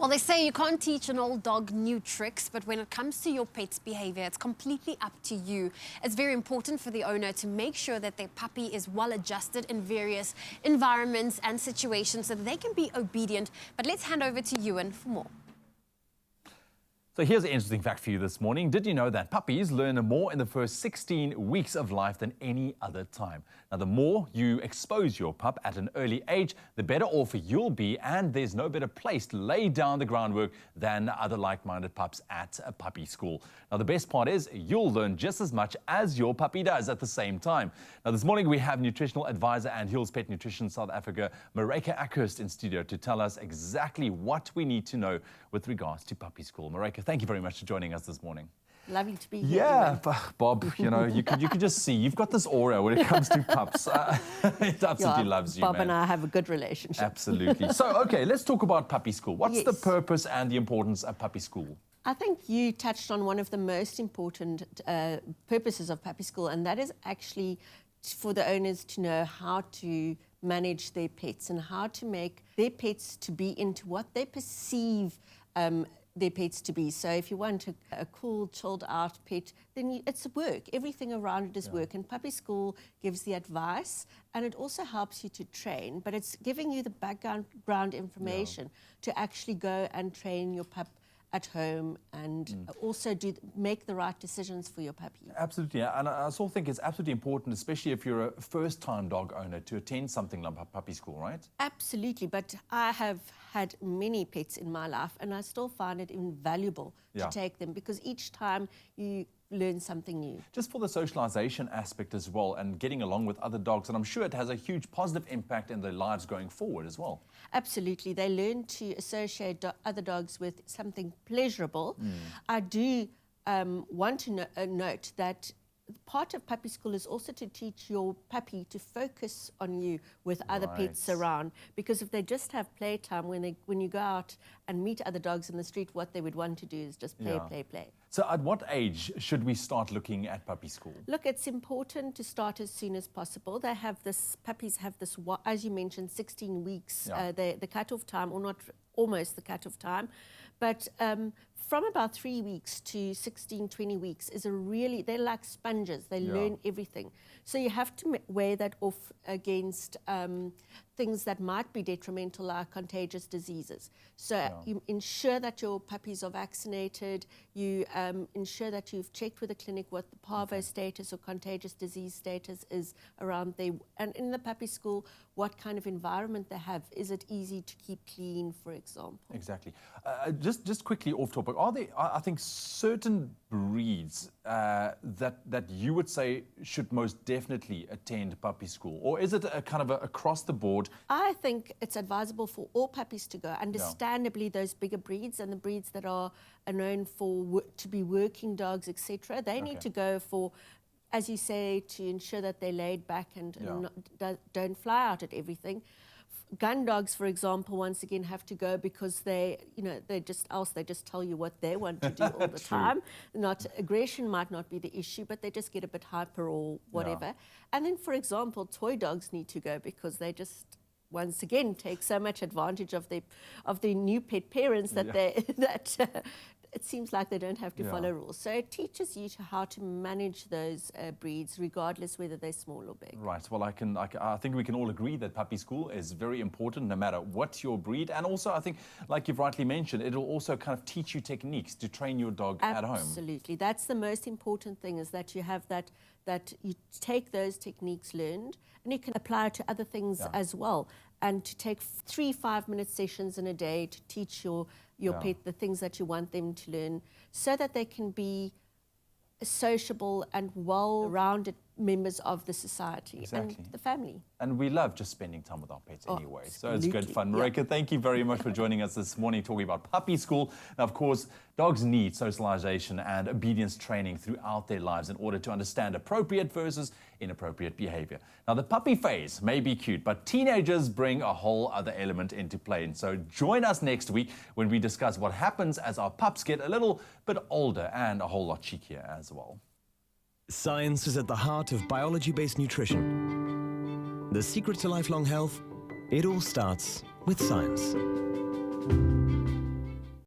Well, they say you can't teach an old dog new tricks, but when it comes to your pet's behavior, it's completely up to you. It's very important for the owner to make sure that their puppy is well adjusted in various environments and situations so that they can be obedient. But let's hand over to Ewan for more. So here's an interesting fact for you this morning. Did you know that puppies learn more in the first 16 weeks of life than any other time? Now, the more you expose your pup at an early age, the better off you'll be, and there's no better place to lay down the groundwork than other like-minded pups at a puppy school. Now, the best part is you'll learn just as much as your puppy does at the same time. Now, this morning we have nutritional advisor and Hills Pet Nutrition South Africa, Marika Ackhurst, in studio to tell us exactly what we need to know with regards to puppy school. Marika, thank you very much for joining us this morning. Lovely to be here. Yeah, Bob, you know, you could just see you've got this aura when it comes to pups. It absolutely loves you, Bob man. and I have a good relationship. Absolutely. So, okay, let's talk about puppy school. What's the purpose and the importance of puppy school? I think you touched on one of the most important purposes of puppy school, and that is actually for the owners to know how to manage their pets and how to make their pets to be into what they perceive their pets to be. So if you want a cool, chilled out pet, then it's work. Everything around it is work. And puppy school gives the advice, and it also helps you to train, but it's giving you the background information to actually go and train your pup at home and also make the right decisions for your puppy. Absolutely, and I also think it's absolutely important, especially if you're a first-time dog owner, to attend something like puppy school, right? Absolutely, but I have had many pets in my life, and I still find it invaluable to take them, because each time you learn something new. Just for the socialization aspect as well, and getting along with other dogs, and I'm sure it has a huge positive impact in their lives going forward as well. Absolutely, they learn to associate other dogs with something pleasurable. I do want to note that part of puppy school is also to teach your puppy to focus on you with other pets around, because if they just have playtime, when you go out and meet other dogs in the street, what they would want to do is just play. So at what age should we start looking at puppy school? Look, it's important to start as soon as possible. Puppies have this, as you mentioned, 16 weeks, the cut-off time, or not almost the cut-off time. But from about 3 weeks to 16, 20 weeks is they're like sponges. They learn everything. So you have to weigh that off against things that might be detrimental, like contagious diseases. So you ensure that your puppies are vaccinated. You ensure that you've checked with the clinic what the parvo status or contagious disease status is around there. And in the puppy school, what kind of environment they have. Is it easy to keep clean, for example? Exactly. Just quickly off topic, are there, I think, certain breeds that you would say should most definitely attend puppy school? Or is it a kind of across the board? I think it's advisable for all puppies to go. Understandably, those bigger breeds and the breeds that are known to be working dogs, etc., they need to go for, as you say, to ensure that they're laid back and don't fly out at everything. Gun dogs, for example, once again have to go because they just tell you what they want to do all the time. Aggression might not be the issue, but they just get a bit hyper or whatever. And then, for example, toy dogs need to go because they just, once again, take so much advantage of their new pet parents that it seems like they don't have to follow rules. So it teaches you how to manage those breeds, regardless whether they're small or big. Right. Well, I think we can all agree that puppy school is very important, no matter what your breed. And also, I think, like you've rightly mentioned, it'll also kind of teach you techniques to train your dog at home. Absolutely. That's the most important thing, is that you have that you take those techniques learned, and you can apply it to other things as well. And to take 3 5-minute sessions in a day to teach your pet the things that you want them to learn, so that they can be sociable and well-rounded members of the society and the family. And we love just spending time with our pets anyway, so it's good fun. Marika, thank you very much for joining us this morning talking about puppy school. Now, of course, dogs need socialization and obedience training throughout their lives in order to understand appropriate versus inappropriate behavior. Now, the puppy phase may be cute, but teenagers bring a whole other element into play. And so join us next week when we discuss what happens as our pups get a little bit older and a whole lot cheekier as well. Science is at the heart of biology-based nutrition. The secret to lifelong health, it all starts with science.